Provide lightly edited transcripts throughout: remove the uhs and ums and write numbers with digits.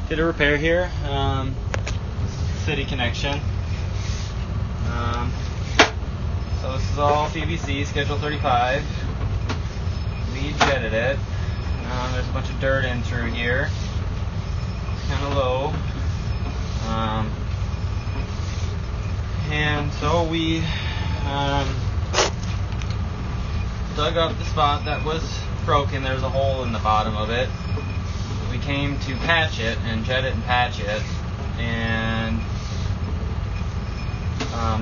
did a repair here. City connection. So this is all PVC, Schedule 35. We jetted it. There's a bunch of dirt in through here. It's kind of low. And so we dug up the spot that was broken. There's a hole in the bottom of it. We came to patch it and jet it and patch it, and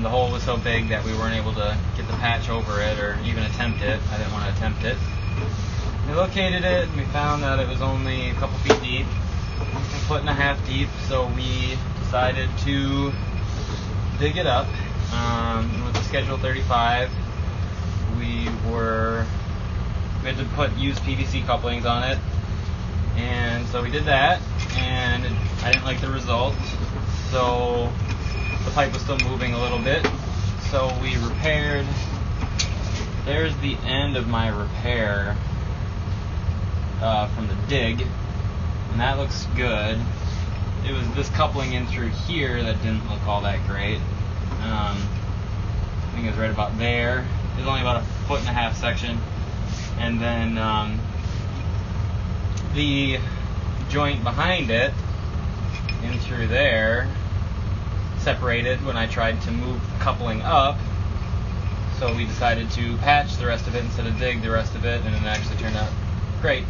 the hole was so big that we weren't able to get the patch over it or even attempt it. I didn't want to attempt it. We located it and we found that it was only a couple feet deep, a foot and a half deep, so we decided to dig it up. With the Schedule 35, we had to use PVC couplings on it, and so we did that, and I didn't like the result, so the pipe was still moving a little bit, so we repaired. There's the end of my repair from the dig, and that looks good. It was this coupling in through here that didn't look all that great. I think it was right about there. It was only about a foot and a half section, and then the joint behind it in through there separated when I tried to move the coupling up, so we decided to patch the rest of it instead of dig the rest of it, and it actually turned out great.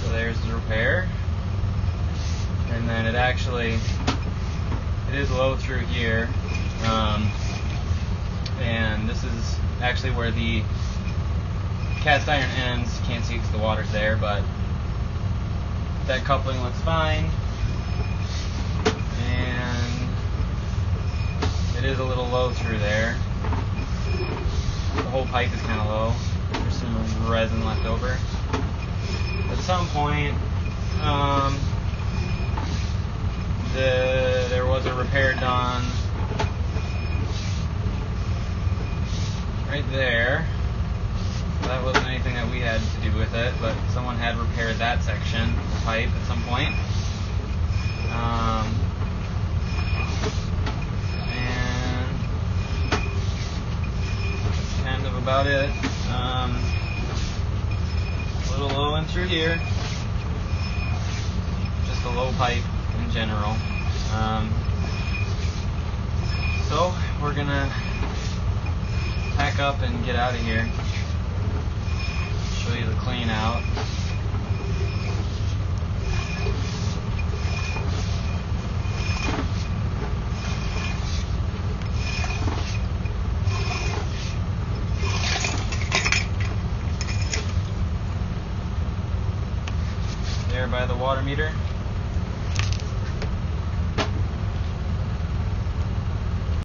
So there's the repair, and then it is low through here, and this is actually where the cast iron ends. Can't see because the water's there, but that coupling looks fine, and it is a little low through there. The whole pipe is kind of low. There's some resin left over. At some point, there was a repair done right there. That wasn't anything that we had to do with it, but someone had repaired that section of the pipe at some point. And that's kind of about it. A little low in through here. Just a low pipe in general. So we're gonna pack up and get out of here. Show you the clean out. There by the water meter.